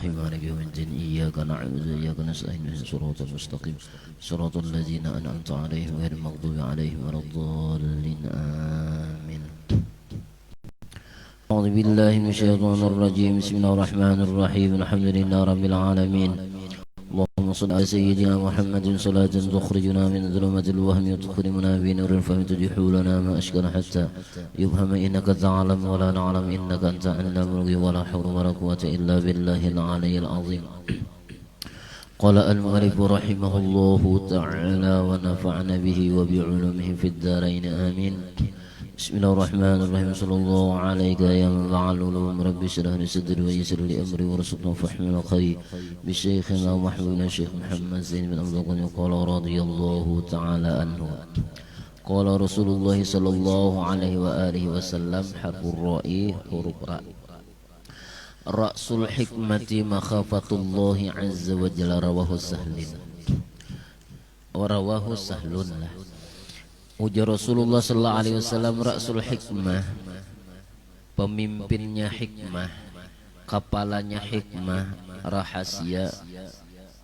الرحيم مالك يوم الدين إياك نعبد وإياك نستعين اهدنا الصراط المستقيم صراط الذين أنعمت عليهم غير المغضوب عليهم ولا الضالين آمين. أعوذ بالله من الشيطان الرجيم بسم الله الرحمن الرحيم الحمد لله رب العالمين اللهم صل على سيدنا محمد صلاة تخرجنا من ظلمة الوهم وتكرمنا بنور الفهم تجيح لنا ما أشكل حتى يفهم إنك تعلم ولا نعلم إنك أنت علام الغيوب ولا حول ولا قوة إلا بالله العلي العظيم. قال المؤلف رحمه الله تعالى ونفعنا به وبعلومه في الدارين آمين. بسم الله الرحمن الرحيم صلى الله عليك يا من فعل العلوم ربي اشرح لي صدري ويسر لي امري وارزقنا فهم الخير بشيخنا ومحبوبنا الشيخ محمد زين بن عبد الله قال رضي الله تعالى عنه قال رسول الله صلى الله عليه واله وسلم حرف الراء حروف راء رأس الحكمة مخافة الله عز وجل رواه سهل ورواه سهل lah. Ujar Rasulullah sallallahu alaihi wasallam Ra'sul hikmah, pemimpinnya hikmah, kepalanya hikmah, rahasia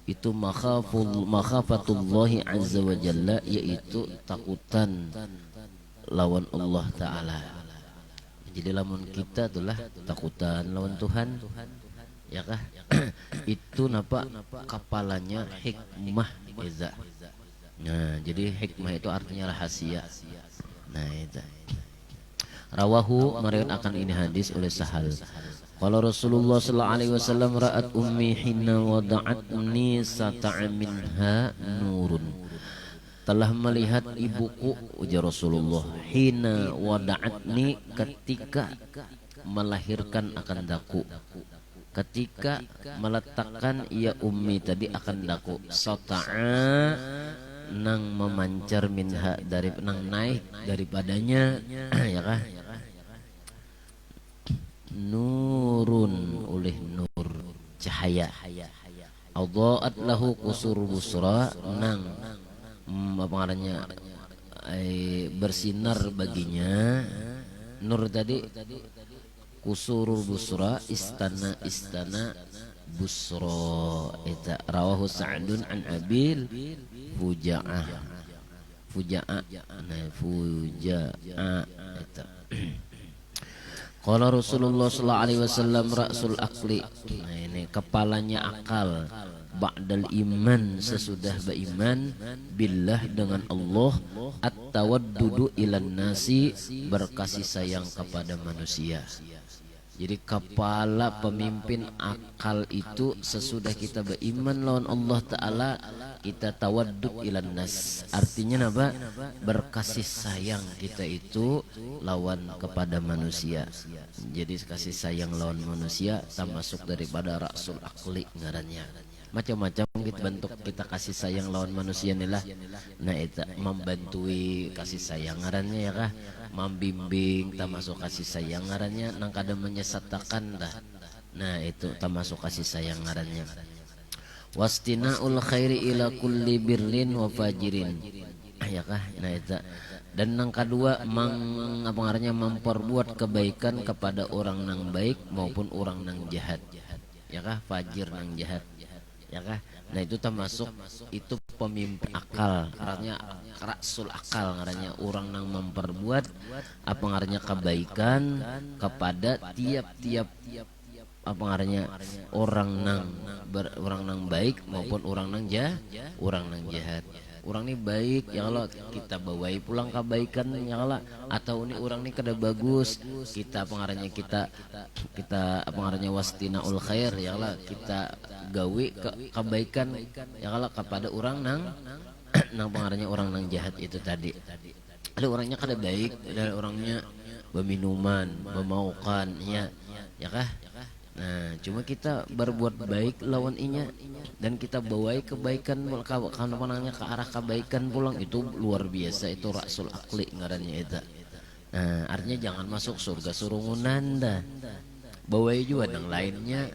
itu makhafatullahi azza wa jalla, yaitu takutan lawan Allah Ta'ala. Jadi lawan kita itulah takutan lawan Tuhan, ya kah? Itu napa kepalanya hikmah iza. Nah, jadi hikmah itu artinya rahasia. Nah, itu. Rawahu meriwayatkan ini hadis oleh Sahal. Kalau Rasulullah sallallahu alaihi wasallam ra'at ummi hina wada'atni sata'a minha nurun. Telah melihat ibuku, ujar Rasulullah, hina wada'atni, ketika melahirkan akan daku. Ketika meletakkan ia ummi tadi akan daku, sata'a nang memancar minha, dari nang naik daripadanya ya kah, nurun, oleh nur, cahaya, adha'at lahu qusur busra, nang apa ngarannya, bersinar baginya nur tadi, kusurul busra, istana busra. Eta rawahu Sa'dun an Abil Fuja'ah. Nah Fuja'ah eta. Qala Rasulullah sallallahu alaihi wasallam ra'sul aqli. Nah ini kepalanya akal. Ba'dal iman, sesudah beriman billah, dengan Allah, at-tawaddudu ilan nasi, berkasih sayang kepada manusia. Jadi kepala pemimpin akal itu sesudah kita beriman lawan Allah Ta'ala, kita tawaddud ilan nas, artinya apa? Berkasih sayang kita itu lawan kepada manusia. Jadi kasih sayang lawan manusia termasuk daripada ra'sul aqli ngarannya. Macam-macam kita bentuk kita kasih sayang lawan manusia inilah. Nah itu membantui kasih sayang ngarannya ya kah, membimbing termasuk kasih sayang ngarannya, nang kada menyesatakan dah. Nah itu termasuk kasih sayang ngarannya. Wastina'ul khairi ila kulli birrin wa fajirin, ya kah. Nah itu. Dan nang kedua apa ngarannya, memperbuat kebaikan kepada orang nang baik maupun orang nang jahat, ya kah, fajir nang jahat, ya kah. Nah itu termasuk itu pemimpin akal, artinya rasul akal ngarannya, orang nang memperbuat apa ngarannya kebaikan kepada tiap-tiap apa ngarannya orang nang baik maupun orang nang jahat. Orang ini baik ya Allah, kita bawai pulang kebaikan ya Allah, atau ini orang ini kada bagus, kita pengarangnya kita apa ngarannya wastinaul khair ya Allah, kita gawe kebaikan ya Allah kepada orang nang pengarangnya orang nang jahat itu tadi. Ada orangnya kada baik, ada orangnya berminuman, memaukan ya kah. Nah cuma kita berbuat baik lawan inya, dan kita bawai kebaikan karena panangnya ke arah kebaikan pulang, itu luar biasa, itu ra'sul aqli ngarannya itu. Nah artinya jangan masuk surga surungunan dah, bawai juga yang lainnya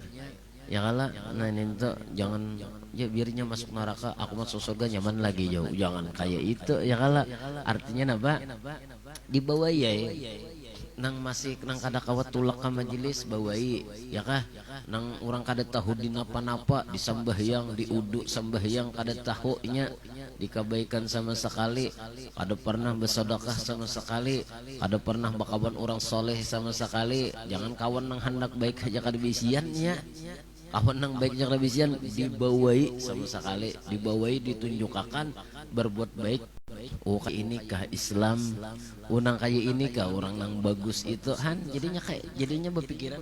ya kala. Nah ini tuh jangan ya biarnya masuk neraka, aku masuk surga nyaman lagi jauh, jangan kayak itu ya kala. Artinya apa? Di bawah ya. nang masih nang kada kawat tulak ka majelis bawai ya kah nang orang kada tahu di napa-napa di sambahyang di uduk sambahyang kada tahu nya dikabaikan sama sekali, kada pernah bersedekah sama sekali, kada pernah bakawan orang soleh sama sekali. Jangan kawan nang hendak baik aja kada bisian nya, kawan nang baik aja kada bisian dibawai sama sekali, dibawai ditunjukakan berbuat baik. Oh kayak ini kah Islam, unang kayak ini kah orang nang bagus itu han, jadinya berpikiran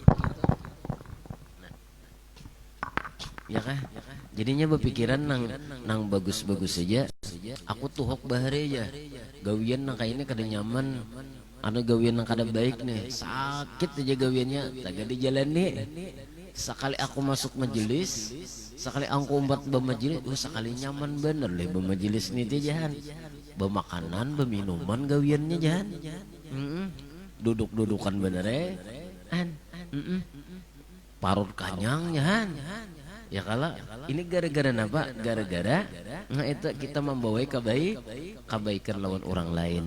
ya kah, jadinya berpikiran nang bagus-bagus saja. Aku tuh hok bahare aja gawian nang kayak ini kada nyaman, ada gawian nang kada baik nih sakit aja gawiannya tak di jalan nih. Sekali aku masuk majelis, sekali aku umpat bemajelis, sekali nyaman bener leh bemajelis nih jahan, bemakanan beminuman gawiannya jahan, duduk-dudukan bener parut kanyang jahan. Ya kalau ini gara-gara apa? Gara-gara nah itu kita membawai kebaikan lawan orang lain.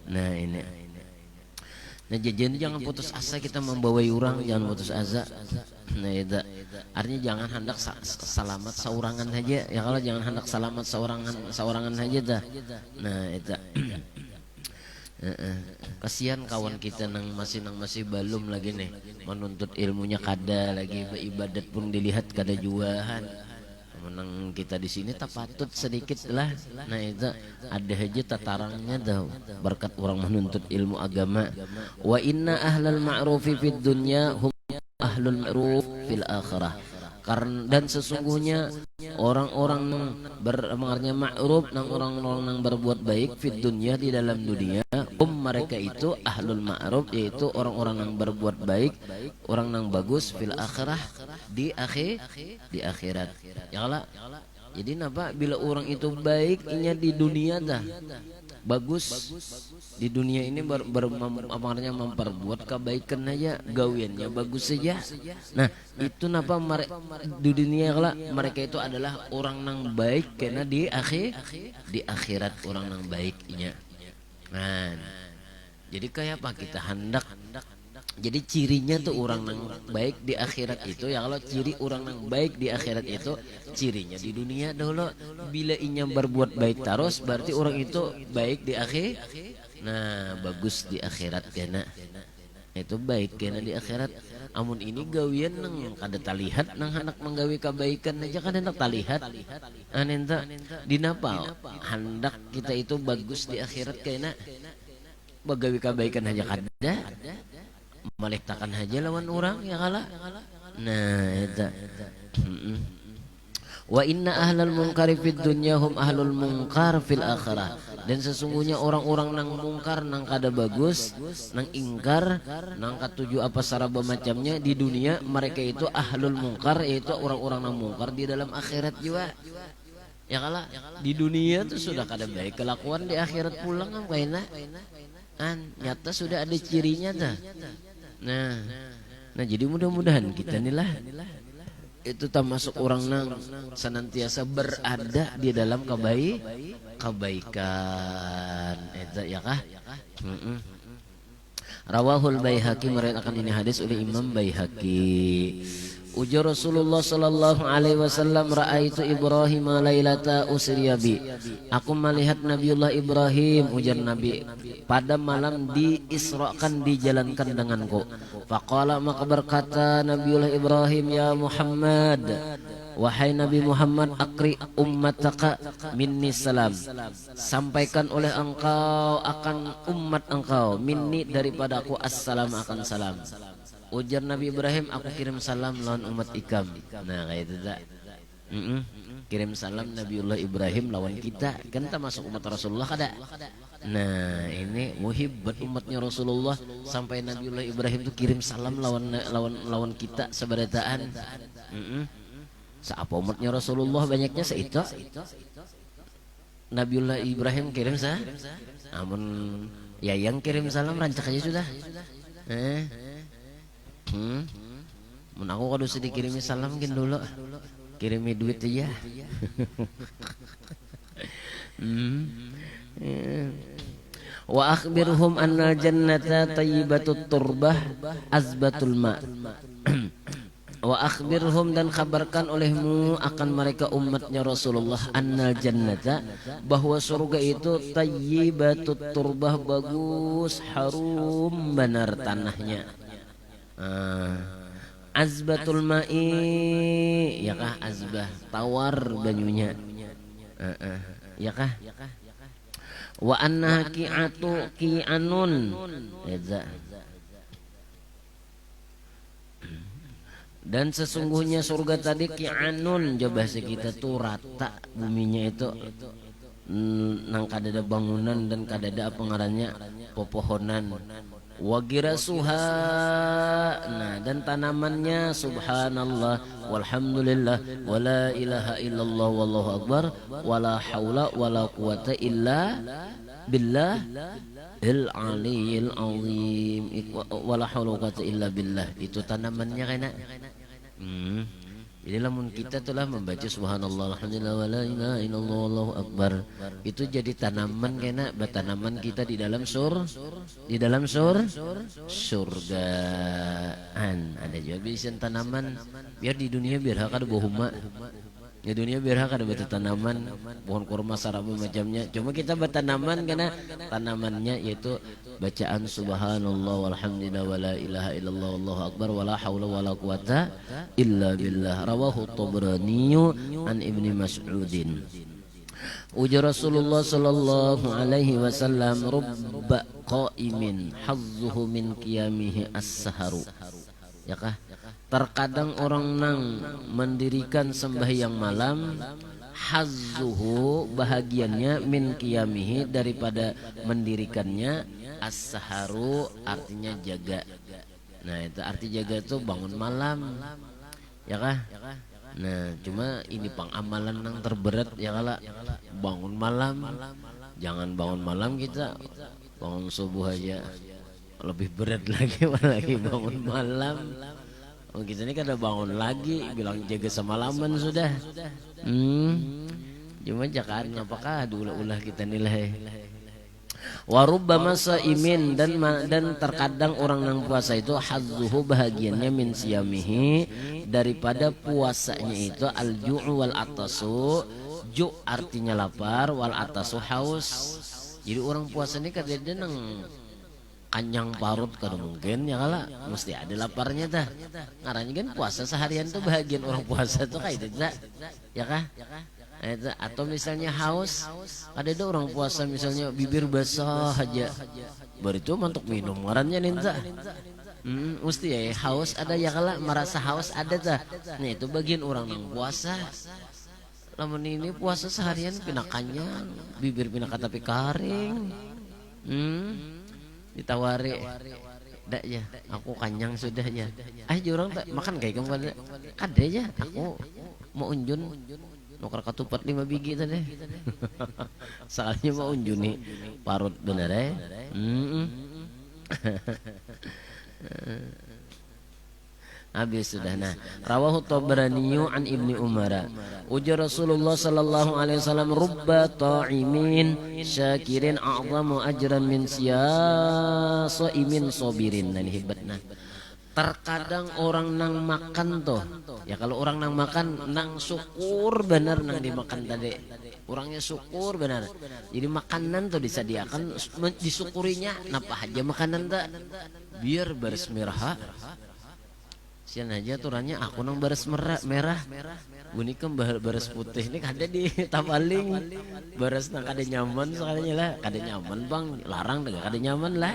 Nah ini. Nah jadi jangan putus asa kita membawai orang, jangan putus asa. Nah itu artinya jangan hendak selamat saurangan saja. Ya kalau jangan hendak selamat saurangan saja dah. Nah itu. Kasihan kawan kita nang masih belum lagi nih menuntut ilmunya kada lagi beribadat pun dilihat kada juahan. Menang kita di sini tak patut sedikit lah. Nah itu ada aja tatarangnya dah berkat orang menuntut ilmu agama. Wa inna ahlal ma'rufi fid dunya hum ahlul ma'ruf fil akhirah. Karena dan sesungguhnya orang-orang mengartinya ma'ruf nang orang-orang nang berbuat baik fit dunya di dalam dunia mereka itu ahlul ma'ruf yaitu orang-orang yang berbuat baik, orang yang bagus fil akhirah di akhirat. Ya Allah. Jadi napa bila orang itu baik inya di dunia dah bagus di dunia ini artinya memperbuat kebaikan aja gawiannya bagus saja. Nah itu napa di dunia kala mereka itu adalah orang yang baik karena di akhirat orang yang baiknya. Nah jadi kayak apa kita hendak jadi cirinya tuh orang yang baik di akhirat itu ya kalau ciri orang yang baik di akhirat itu cirinya di dunia dahulu bila inya berbuat baik terus berarti orang itu baik di akhir. Nah bagus di akhirat kena itu baik kena di akhirat. Amun ini gawian nang kada talihat nang hendak menggawi kebaikan aja kada hendak talihat anenta dinapa hendak kita itu bagus di akhirat kena bagawi kebaikan aja kada melektakan aja lawan orang ya kala. Nah itu wa inna ahlal munkari fid dunya hum ahlul munkar fil akhirah. Dan sesungguhnya orang-orang nang mungkar nang kada bagus nang ingkar nang katuju apa saraba macamnya di dunia mereka itu ahlul munkar yaitu orang-orang nang mungkar di dalam akhirat juga. Ya kala di dunia tuh sudah kada baik kelakuan di akhirat pulang apa kayaknya nyata sudah ada cirinya dah. Nah jadi mudah-mudahan kita inilah itu termasuk orang nang senantiasa berada di dalam kebaikan itu ya kah. Rawahul Baihaqi meriwayatkan ini hadis oleh Imam Baihaqi. Ujar Rasulullah sallallahu alaihi wasallam raaitu Ibrahim lailata usriya bi. Aku melihat Nabiullah Ibrahim ujar Nabi pada malam diisrakan dijalankan denganku. Faqala maka berkata Nabiullah Ibrahim ya Muhammad wahai Nabi Muhammad akri ummataka minni salam. Sampaikan oleh engkau akan umat engkau minni daripada aku assalam akan salam. Ujar Nabi Ibrahim aku kirim salam lawan umat ikam. Nah kayak itu tak kirim salam Nabiullah Ibrahim lawan kita kan termasuk umat Rasulullah kada. Nah ini muhibbat umatnya Rasulullah sampai Nabiullah Ibrahim itu kirim salam lawan kita seberataan. Seapa umatnya Rasulullah banyaknya seitu Nabiullah Ibrahim kirim amun yayang kirim salam rancak aja sudah. Mun aku kalau sedih kirimi salam mungkin dulu kirimi duit aja. Wa akhbirhum annal jannata tayyibatut turbah azbatul ma. Wa akhbirhum, dan kabarkan olehmu akan mereka umatnya Rasulullah, annal jannata, bahwa surga itu tayyibatut turbah, bagus, harum benar tanahnya. Azbatul ma'i, ya kah, azbah tawar banyunya, ya kah. Wa annaha ki'atu ki'anun, dan sesungguhnya surga tadi ki'anun, jauh bahasa kita tuh rata buminya itu, nang kadada bangunan dan kadada apa ngarannya pepohonan. Wa girasuha, nah dan tanamannya subhanallah walhamdulillah wala ilaha illallah wallahu akbar wala haula wala quwata illa billah il aliyil azim, wala haula wala quwata illa billah, itu tanamannya kena. Jadi lamun kita telah membaca subhanallah alhamdulillah wala ilaha illallah wallahu akbar, itu jadi tanaman kena, tanaman kita di dalam surgaan. Ada juga bisa tanaman biar di dunia biar kada bohuma. Di dunia biar kada batu tanaman, pohon kurma sarabu macamnya. Cuma kita bertanaman karena tanamannya yaitu bacaan subhanallah walhamdulillah wala ilaha illallah wallahu akbar wala haula wala quwata illa billah. Rawahu Tabrani an Ibni Mas'udin. Ujar Rasulullah sallallahu alaihi wasallam, rubba qaimin hazzuhu min qiyamihi as-saharu. Ya kah? Terkadang orang nang mendirikan sembahyang malam, hazzuhu bahagiannya, min qiyamihi daripada mendirikannya, as-saharu artinya jaga. Nah itu arti jaga itu bangun malam, ya kah? Nah cuma ini pengamalan yang terberat ya kala, bangun malam. Jangan bangun malam kita, bangun subuh aja lebih berat lagi, apalagi bangun malam. Oh kita ini kada bangun lagi, bilang jaga semalaman sudah. Cuma jakarnya apakah ulah kita nilai. Warubba masa imin, dan terkadang orang yang puasa itu hazzuhu bahagiannya min siyamihi daripada puasanya itu al-ju'u wal atasu. Ju' artinya lapar, wal atasu haus. Jadi orang puasa ini kadang nang kanyang parut kada mungkin ya kala, mesti ada laparnya dah. Ngaranya kan puasa seharian tuh bahagian orang puasa tuh kayak itu ya kah? Atau misalnya haus, ada orang puasa misalnya bibir basah aja, baru itu mantuk minum ngarannya ninta. Mesti ya haus ada ya kala, merasa haus ada dah. Nah itu bagian orang yang puasa. Lamun ini puasa seharian pina kanyang, bibir pina katapi karing. Ditawari, dak ya, aku kanyang sudah ya. Jurang tak makan kayak kamu kada ya, aku mau unjun nukar ketupat 5 biji tadi. Soalnya mau unjun nih parut bener ya. Habis sudah. Nah, rawahu Tabrani an Ibni Umar. Ujar Rasulullah sallallahu alaihi wasallam, rubba ta'imin syakirin a'zamu ajran min siyasaimin sabirin. Nah, ini hebatnya. Terkadang orang nang makan tuh, ya kalau orang nang makan nang syukur benar nang dimakan tadi. Orangnya syukur benar. Jadi makanan tuh disediakan disyukurinya, napa aja makanan tak biar baris merah. Sian aja aturannya aku nang baris merah, unikem baris putih ini kada di tapaling, baris nang kada nyaman soalnya lah, kada nyaman bang, larang dengan kada nyaman lah,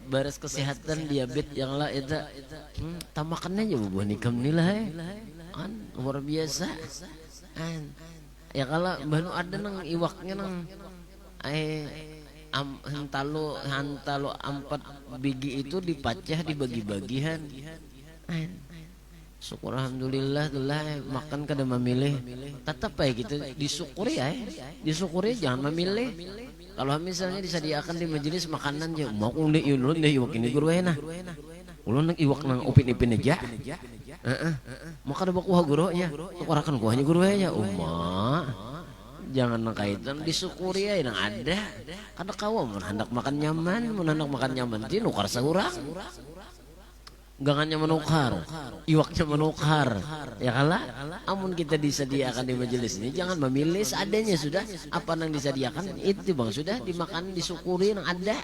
baris kesehatan diabetes yang lah itu, tamakannya aja buah nikam nilai, kan luar biasa, ya kalau baru ada nang iwaknya nang, hantalo 4 biji itu dipacah dibagi-bagian. Syukur alhamdulillah tuh lah makan kada memilih, tetap baik gitu disyukuri ya, disyukuri jangan memilih. Kalau misalnya disediakan di majelis makanan ya mau ulun deh iwak ini guru enak, ulun nang iwak nang upin-ipin aja, maka ada kuah guru nya, tukarakan kuahnya guru nya, Jangan kaitan disyukuri ya yang ada. Karena kau mun hendak makan nyaman, mun hendak makan nyaman ti nukar saurang. Gangannya menukar, iwaknya menukar, ya kalah. Amun kita disediakan di majelis ini, jangan memilih seadanya sudah. Apa yang disediakan itu bang sudah dimakan, disyukuri yang ada.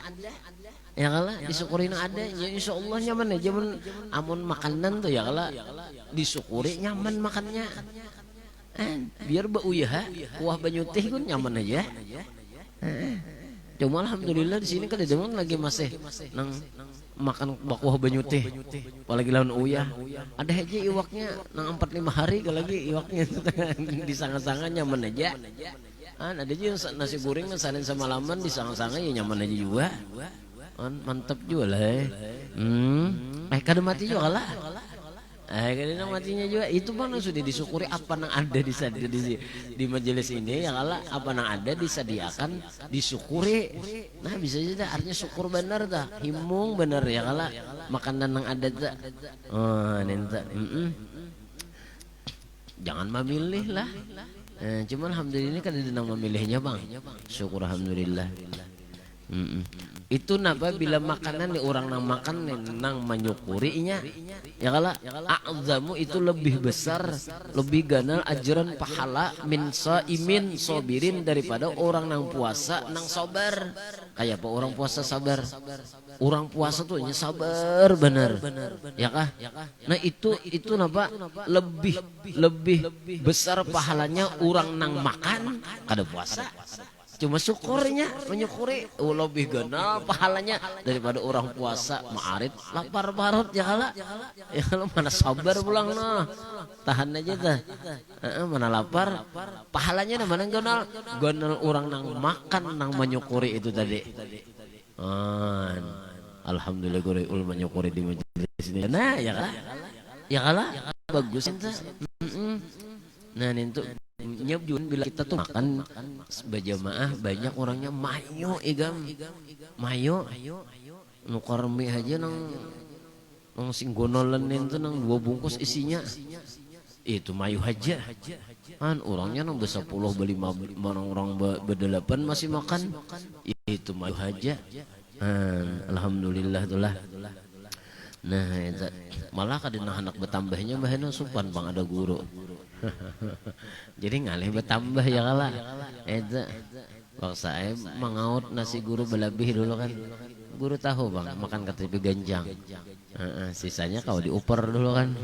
Ya kalah, disyukuri yang ada. Ya insya Allah nyaman aja. Amun makanan tuh ya kalah, disyukuri nyaman makannya. Biar bau ya, kuah banyu teh pun nyaman aja. Cuma alhamdulillah di sini kan di depan lagi masih nang makan kuah banyu teh, apalagi lawan uyah. Ada aja iwaknya nang 4-5 hari kalau lagi iwaknya disanga-sanga nyaman aja. Ada aja nasi goreng saling semalaman disanga-sanga ya nyaman aja juga. Mantap juga lah. Kada mati juga lah. Kadang matinya juga itu bang sudah disyukuri apa yang ada di majelis ini ya kalah apa yang ada disediakan disyukuri. Nah bisa juga artinya syukur benar dah himung benar ya kalah makanan yang ada dah. Nenta jangan memilih lah. Cuma alhamdulillah kan ada yang memilihnya bang, syukur alhamdulillah. Itu napa bila makanan nih orang nang makan nang menyukurinya ya kala a'zamu itu lebih besar lebih ganal ajaran pahala min saimin sobirin daripada orang nang puasa nang sabar. Kayak apa orang puasa sabar, orang puasa tuh hanya sabar benar ya kah. Nah itu napa lebih besar pahalanya orang nang makan kada puasa. Cuma syukurnya menyukuri lebih ganal pahalanya daripada orang puasa ma'arit lapar parut ya kala. Ya kalau mana sabar pulang nah tahan aja dah. Mana lapar pahalanya nah mana ganal orang nang makan nang menyukuri itu tadi. Alhamdulillah gue menyukuri di majelis ini. Nah ya kala bagus ente. Nah itu nyebjun bila kita tuh makan berjamaah banyak orangnya mayo mayo nukar mie aja nang singgonolan itu nang 2 bungkus isinya itu mayo aja kan orangnya nang ber-10 ber-5 orang ber-8 masih makan itu mayo aja. Alhamdulillah itulah. Nah itu malah kadang anak bertambahnya bahana supan bang ada guru. Jadi ngalih bertambah ya kala. Itu waktu saya mengaut nasi guru berlebih dulu kan. Guru tahu bang makan KTP ganjang. Sisanya kau diuper dulu kan.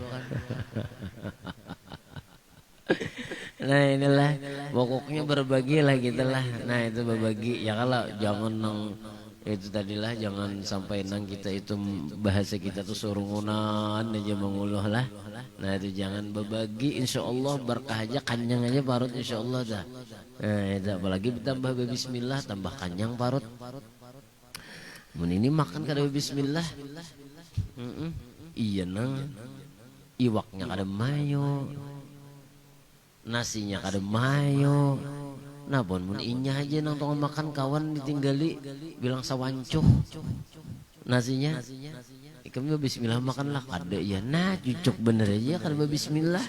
Nah inilah pokoknya berbagi lah gitulah. Nah itu berbagi ya kala jangan nang itu tadilah jangan sampai nang kita itu bahasa kita tuh surungunan aja menguluh lah. Nah itu jangan berbagi insya Allah berkah aja kanyang aja parut insya Allah dah. Nah itu apalagi ditambah bismillah tambah kanyang parut. Mun ini makan kada bismillah. Iya nang iwaknya kada mayo, nasinya kada mayo. Nah bon mun inya aja nang tong makan kawan ditinggali bilang sawancuh nasinya kami bismillah makan lah kada ya. Nah cucuk bener aja kada bismillah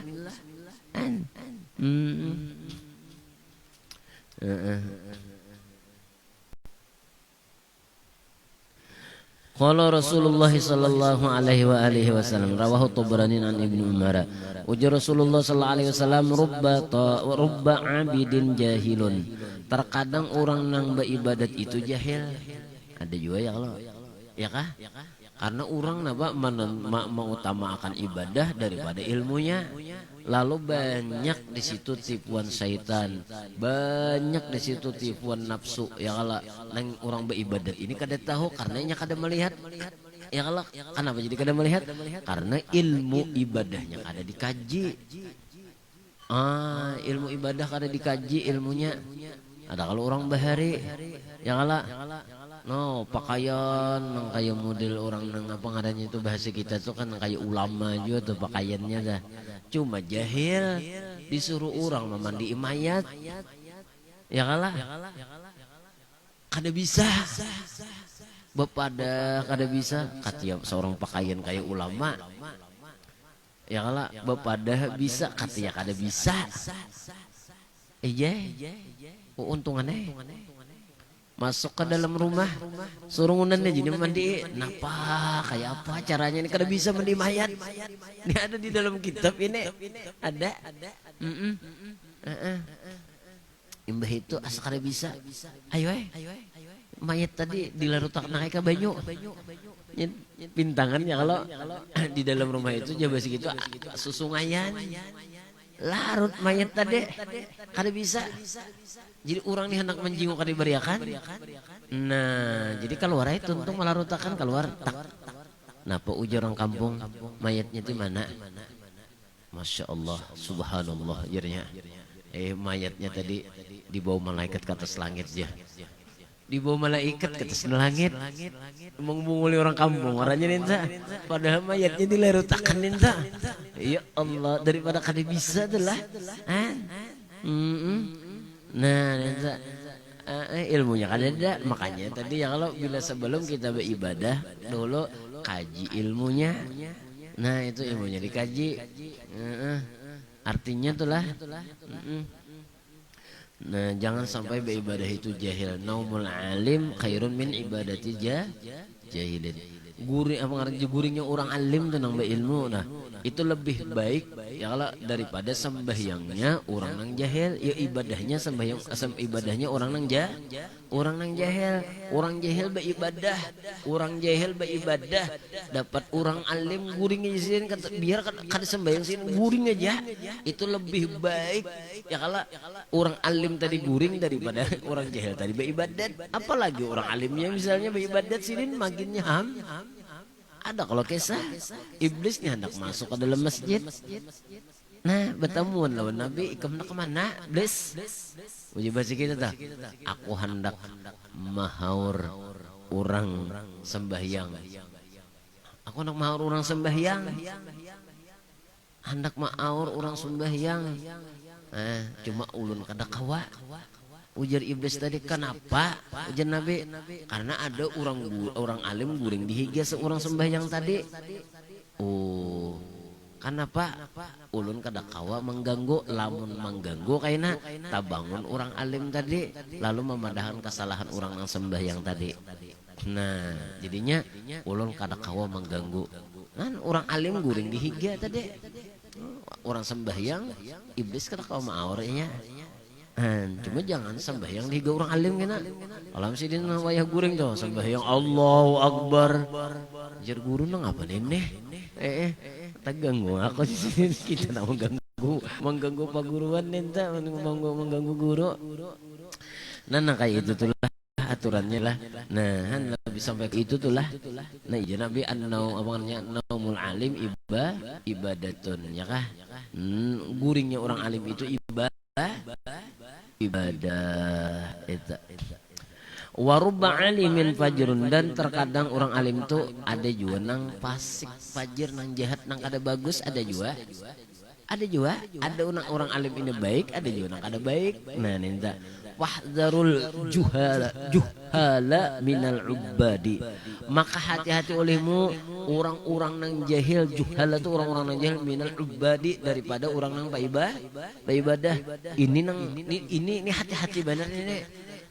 Qala Rasulullah sallallahu alaihi wa alihi wasallam rawahu Tabrani an Ibnu Umar. Ujar Rasulullah sallallahu alaihi wasallam rubba abidin jahilun. Terkadang orang nang beribadat itu jahil. Ada juga ya kalau ya kah? Karena orang napa mengutamakan ibadah daripada ilmunya. Lalu banyak di situ tipuan syaitan, banyak di situ tipuan nafsu. Ya kalau nang orang beribadat ini kada tahu karena nya kada melihat. Ya kalau kenapa jadi kada melihat? Karena ilmu ibadahnya kada dikaji. Ilmu ibadah kada dikaji ilmunya. Ada kalau orang bahari, ya kalau no pakaian nang kayak model orang nang apa ngadanya itu bahasa kita tuh kan kayak ulama juga tuh pakaiannya dah. Cuma jahil disuruh orang memandi mayat. Ya kalah. Kada bisa. Bepada kada bisa katia seorang pakaian kayak ulama. Ya kalah bepada bisa katia kada bisa. Iya. untungannya masuk ke dalam rumah suruh ngunannya jadi mandi. Napa kayak apa caranya ini kada bisa mandi mayat? Ini ada di dalam kitab ini ada. Imbah itu asa kada bisa. Ayo mayat tadi dilarutak naik ke banyu. Pintangannya kalau di dalam rumah itu jaba segitu susungayan larut mayat tadi kada bisa. Jadi orang nih hendak menjinguk kada diberiakan. Nah, jadi keluar itu untung melarutakan keluar tak. Napa ujar orang kampung mayatnya di mana? Masya Allah, subhanallah jadinya. Mayatnya tadi dibawa malaikat ke atas langit dia. Dibawa malaikat ke atas langit. Mengumuli orang kampung orangnya ninta. Padahal mayatnya dilarutakan ninta. Ya Allah, daripada kada bisa itulah. Nah, ilmunya kan ada. Makanya tadi ya kalau bila sebelum kita beribadah dulu kaji ilmunya. Nah itu ilmunya dikaji. Artinya itulah. Nah jangan sampai beribadah itu jahil. Naumul alim khairun min ibadati jahilin. Guring apa ngarang guringnya orang alim tuh nang ilmu. Nah itu lebih baik ya kalau daripada sembahyangnya orang nang jahil. Ya ibadahnya ibadahnya orang nang jahil. Orang jahil beribadah, orang jahil beribadah. Dapat orang alim guring aja kata biar kada sembahyang sih guring aja. Itu lebih baik ya kalau orang alim tadi guring daripada orang jahil tadi beribadat. Apalagi orang alimnya misalnya beribadat sinin makinnya ada kalau kisah iblisnya hendak masuk ke dalam masjid. Nah bertemuan lawan Nabi ikam nak kemana iblis? Uji bahasa kita tak. Aku hendak mahaur orang sembahyang. Aku hendak mahaur orang sembahyang. Hendak mahaur orang sembahyang. Cuma ulun kada kawa. Ujar iblis tadi kenapa? Ujar Nabi karena ada orang alim guring dihiga seorang sembahyang tadi. Oh, kenapa? Ulun kada kawa mengganggu, lamun mengganggu kaina tabangun orang alim tadi lalu memadahkan kesalahan orang yang sembahyang tadi. Nah, jadinya ulun kada kawa mengganggu. Kan orang alim guring dihiga tadi. Orang sembahyang iblis kada kawa maaurnya. Cuma jangan sembahyang di orang alim kena. Alam sih dia wayah guring tuh sembahyang Allahu Akbar. Jar guru nang apa nih? Tak ganggu aku sih kita nak mengganggu paguruan nenta mengganggu guru. Nah kayak itu tuh lah aturannya lah. Nah lebih sampai ke itu tuh lah. Nah iya Nabi naumul alim ibadatun ya kah? Guringnya orang alim itu ibadah itu. Warubba alimin fajrun dan terkadang orang alim tuh ada juga nang fasik fajir nang jahat nang kada bagus ada juga ada orang alim ini baik ada juga nang kada baik. Nah ninta wahdharul juhala minal ubbadi maka hati-hati olehmu orang-orang nang jahil. Juhala itu orang-orang nang jahil minal ubbadi daripada orang nang beribadah. Ini hati-hati benar ini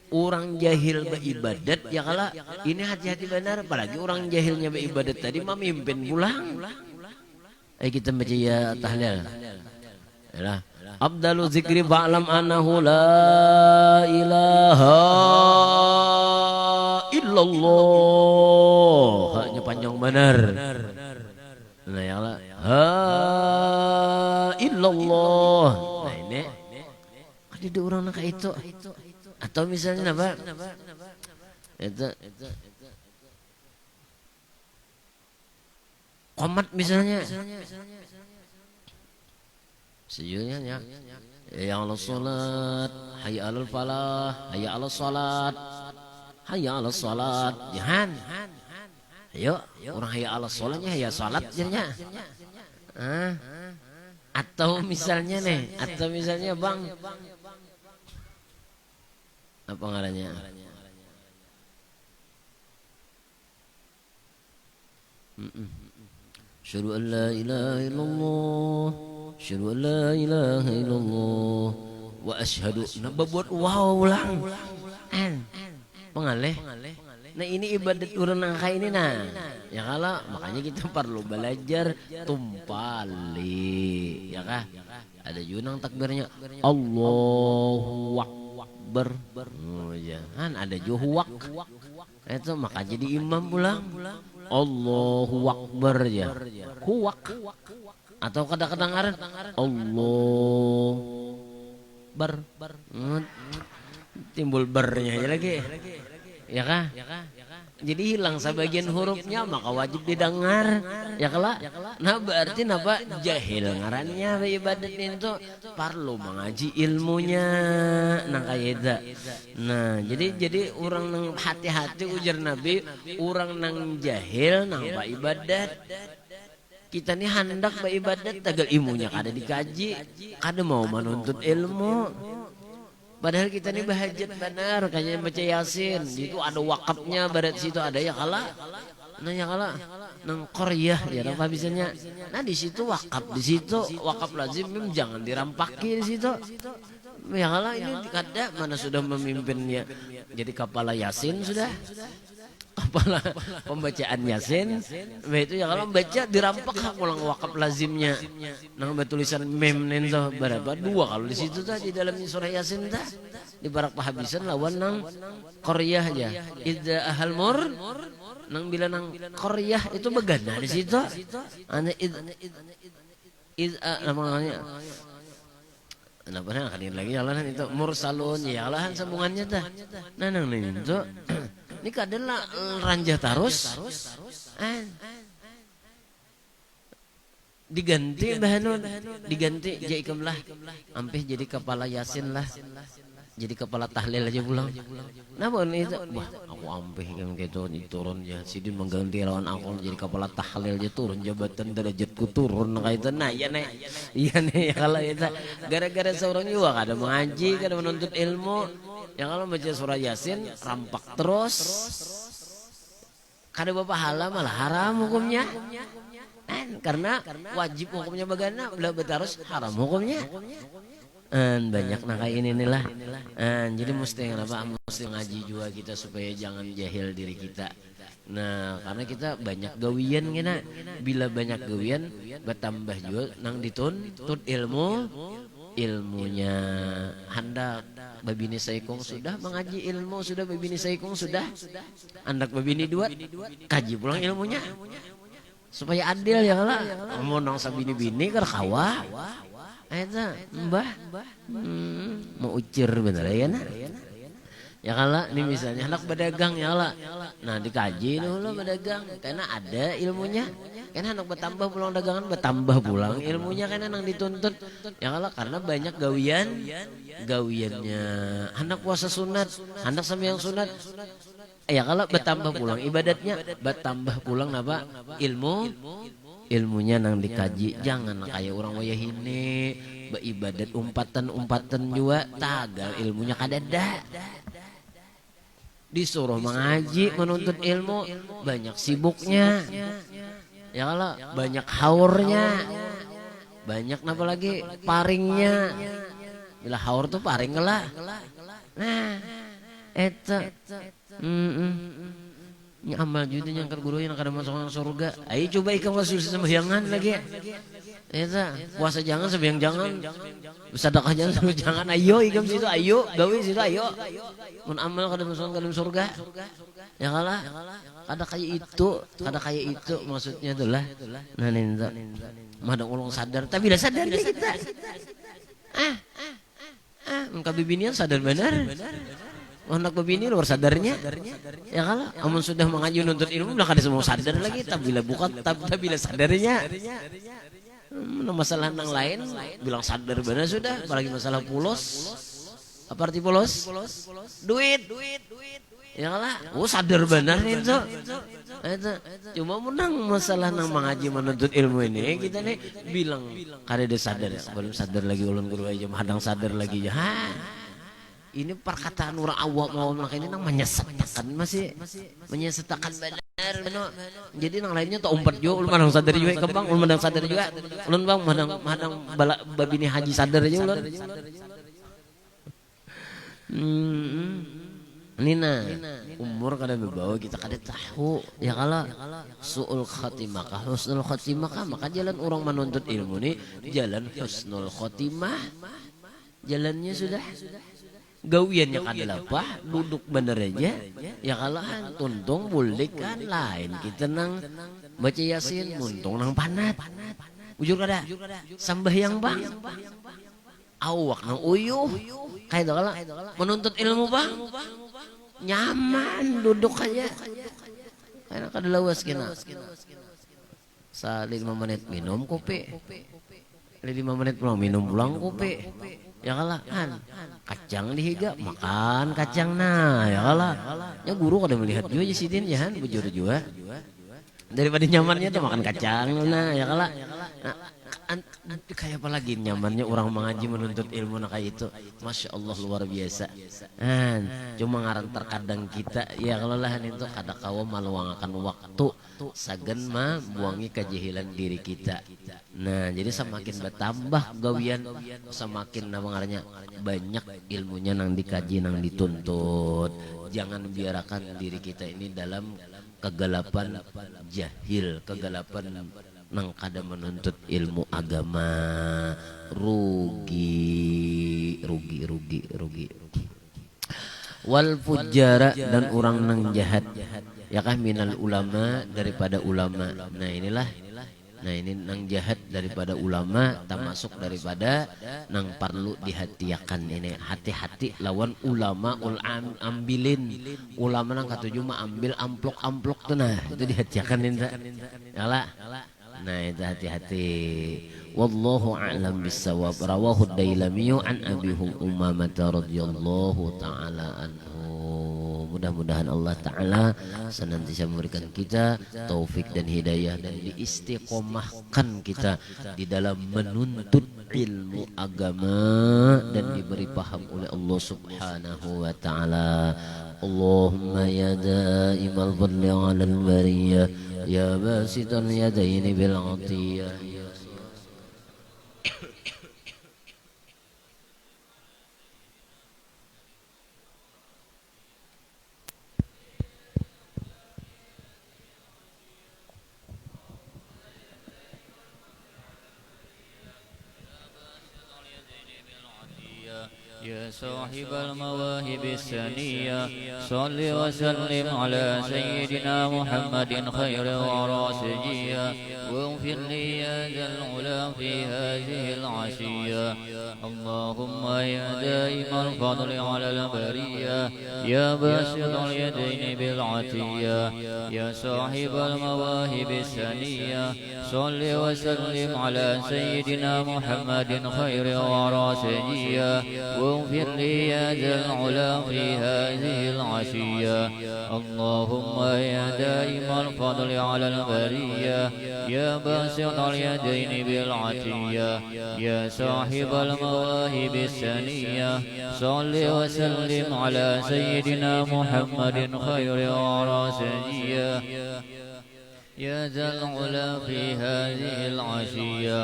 orang jahil beribadat ya kala ini hati-hati benar. Apalagi orang jahilnya beribadat tadi memimpin pulang. Ayo kita baca ya tahlil. Yalah. Abdalu zikri ba'lam annahu la ilaha illallah. Haknya panjang benar. Nah ya Allah. Ha illallah. Nah ini ada orang nak itu. Atau misalnya apa? Itu qomat misalnya. Sejujurnya ya Allah salat, hayya 'alal falah, hayya 'alas salat, hayya 'alas salat. Jangan. Ayo, orang hayya 'alas salatnya hayya salat jadinya. Atau misalnya Bang apa ngarannya? Asyhadu an la ilaha illallah. Asyhadu an la ilaha illallah wa asyhadu nah babuat wow ulang an pengalih. Nah ini ibadat urang nangka ini nah. Ya kalau makanya kita perlu belajar tumpali ya kah. Ada juga nang takbirnya Allahu Akbar. Oh ya, kan ada juga huwak. Itu maka jadi imam pulang. Allahu Akbar ya. Huwak. Atau kadang-kadang ngaran Allah bar. Timbul barnya aja lagi. Ya kah? Jadi hilang sebagian hurufnya maka wajib didengar ya kala. Nah berarti napa jahil ngarannya ibadat itu perlu mengaji ilmunya nang kayeda. Nah jadi orang nang hati-hati ujar Nabi orang nang jahil nang ba ibadat. Kita nih hendak ba ibadat tagal ilmunya kada dikaji kada mau menuntut ilmu. Padahal kita ini bahajat benar kayaknya baca Yasin itu ada wakafnya barat situ ada ya kala nah ya kala nang Koryah ya apa bisanya nah di situ wakaf lazim jangan dirampaki di situ ya kala ini kada mana sudah memimpinnya jadi kepala Yasin sudah kepala pembacaan Yasin itu ya kalau baca dirampak pulang wakaf lazimnya nang tulisan mem nento berapa dua kalau di situ tadi dalam surah Yasin tah di barak pahabisan lawan nang Koryah aja idza ahal mur nang bila nang Koryah itu begana di situ ane namanya nah benar kan lagi jalan itu mursalun ya lah sambungannya tah nah nang itu ini kadang ranjah terus diganti bahanun diganti jaikem lah ampih jadi kepala Yasin lah jadi kepala tahlil aja pulang napa itu wah aku ampih kan gitu turun ya sidin mengganti lawan aku jadi kepala tahlil aja turun jabatan derajatku turun kayak itu nah iya nih ya kalau itu gara-gara seorang juga kada mengaji kada menuntut ilmu ya kalau baca surah Yasin rampak terus kada pahala malah haram hukumnya karena wajib hukumnya bagana belah terus haram hukumnya banyak nah kayak ini lah jadi mesti ngaji juga kita supaya jangan jahil diri kita. Nah karena kita banyak gawian kita bila banyak gawian bertambah juga nang dituntut ilmunya hendak babini saikong sudah mengaji ilmu sudah babini saikong sudah hendak babini dua kaji pulang ilmunya supaya adil ya lah mau nang sabini bini kerkawa eta mbah mau ucir bener ya nah ya kala ini misalnya anak pedagang ya lah nah dikaji dulu pedagang karena ada ilmunya karena anak bertambah pulang dagangan bertambah pulang ilmunya karena nang dituntut ya kala karena banyak gawiannya anak puasa sunat anak sambil yang sunat ya kalau bertambah pulang ibadatnya bertambah pulang apa ilmunya nang dikaji jangan kayak orang wayah ini beribadat umpatan juga tagal ilmunya kadada disuruh mengaji menuntut ilmu banyak sibuknya ya kalau banyak haurnya banyak apa lagi paringnya bila haur tuh paring lah nah eta ini amal juga yang guru yang kada masuk surga. Ayo coba ikan wasul sembahyangan lagi. Eta puasa jangan sembahyang jangan. Sedekah jangan ayo ikam situ ayo gawe situ ayo. Mun amal kada masuk ke dalam surga. Ya kalah. Kada kayak itu maksudnya itulah. Nah nenta. Madang ulung sadar tapi dah sadar kita. Engkau bibinian sadar benar. Anak begini luar sadarnya ya kalau amun sudah mengaji nuntut ilmu belah kada semua sadar lagi tapi bila buka tapi bila sadarnya masalah nang lain bilang sadar benar sudah apalagi masalah pulos apa arti pulos duit ya kalau sadar benar itu cuma menang masalah nang mengaji menuntut ilmu ini kita nih bilang kada ada sadar belum sadar lagi ulun guru aja hadang sadar lagi ya ini perkataan orang awam ini nang menyesatkan masih menyesatkan benar jadi nang lainnya tak umpat juga ulun madang sadar juga kembang ulun madang sadar juga ulun bang madang babini haji sadar aja ulun Nina umur kada bebawa kita kada tahu ya kalau suul khatimah kah husnul khatimah kah, maka jalan orang menuntut ilmu nih jalan husnul khatimah, jalannya sudah gawiannya kada lapah duduk bener aja ya kalau tuntung bulik kan lain kita nang baca yasin muntung nang panat ujur kada sambahyang bang awak nang uyuh kayak itu kalau menuntut ilmu bang nyaman duduk aja karena kada lawas kena sa 5 menit minum kopi 5 menit pulang minum pulang kopi ya kalah kan kacang dihiga makan kacang nah ya kalah ya guru kada melihat juga sidin ya han bujur juga daripada nyamannya tuh makan kacang nah ya kalah kayak apa lagi nyamannya orang mengaji menuntut ilmu nah kayak itu masya Allah luar biasa cuma ngaran terkadang kita ya kalau lahan itu kada kawa maluangakan waktu sagan mah buangi kejahilan diri kita. Nah jadi semakin bertambah gawian semakin ngarannya banyak ilmunya nang dikaji nang dituntut. Jangan biarkan diri kita ini dalam kegelapan jahil, kegelapan nang kada menuntut ilmu agama, rugi. Wal fujara dan orang nang jahat, ya kah minal ulama daripada ulama. Nah ini nang jahat daripada ulama, termasuk daripada nang perlu dihatiakan ini. Hati-hati lawan ulama ambilin. Ulama nang katujuh mah ambil amplok tuh nah itu dihatiakan ini. Yalah. Nah itu hati-hati. Wallahu a'lam bissawab. Rawahu Dailami an Abi Umamah radhiyallahu taala anhu. Mudah-mudahan Allah taala senantiasa memberikan kita taufik dan hidayah dan diistiqomahkan kita di dalam menuntut ilmu agama dan diberi paham oleh Allah Subhanahu wa taala. Allahumma ya daimal fadli 'alal bariyah ya basital yadaini bil 'atiyah. يا صاحب المواهب السنية صل وسلم على سيدنا محمد خير الورى سجيا واغفر لي يا ذا العلا في هذه العشية. اللهم يا دائم الفضل على البرية يا باسط اليدين بالعطية يا صاحب المواهب السنية صل وسلم على سيدنا محمد خير الورى سجيا واغفر لي يا ذا العلا في هذه العشية. اللهم يا دائم الفضل على البرية يا باسط اليدين بالعطية يا صاحب المواهب السنية صل وسلم على سيدنا محمد خير الورى سجيا يا ذا العلا في هذه العشية.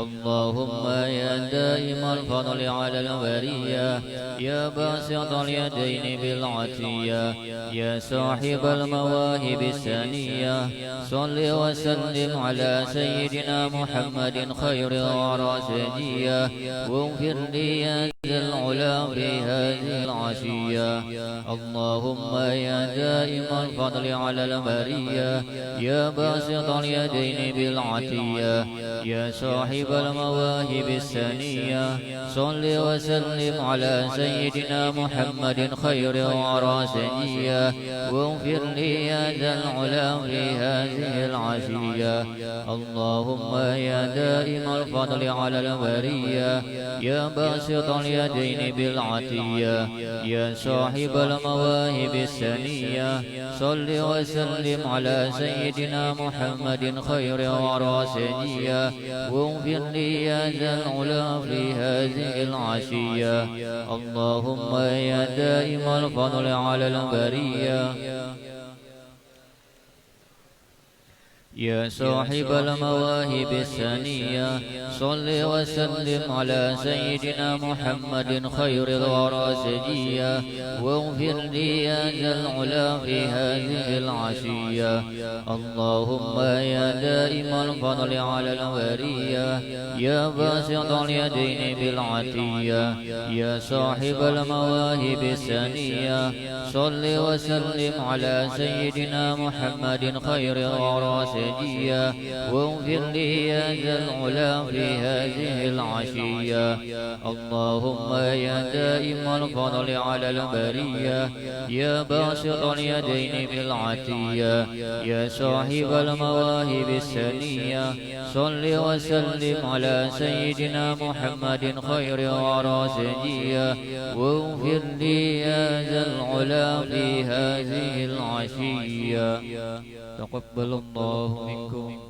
اللهم يا دائم الفضل على البرية يا باسط اليدين بالعطية يا صاحب المواهب السنية صل وسلم على سيدنا محمد خير الورى سجيا واغفر لي يا ذا العلا في هذه العشية. اللهم يا دائم الفضل على البرية يا باسط اليدين بالعطية يا صاحب المواهب السنية صل وسلم على سيدنا محمد خير الورى سجيا واغفر لي يا ذا العلا في هذه العشية. اللهم يا دائم الفضل على البرية يا باسط اليدين بالعطية يا صاحب المواهب السنية صل وسلم على سيدنا محمد خير الورى سجيا واغفر لي يا ذا العلا في هذه العشية. اللهم يا دائم الفضل على البرية يا صاحب المواهب السنية صل وسلم على سيدنا محمد خير الورى سجيا واغفر لي يا ذا العلا في هذه العشية اللهم يا دائم الفضل على الورية يا باسط اليدين بالعطية يا صاحب المواهب السنية صل وسلم على سيدنا محمد خير الورى سجيا واغفر لي يا ذا العلا في هذه العشية اللهم يا دائم الفضل على البرية يا باسط اليدين بالعطية يا صاحب المواهب السنية صل وسلم على سيدنا محمد خير الورى سجيا واغفر لي يا ذا العلا في هذه العشية تقبل الله منكم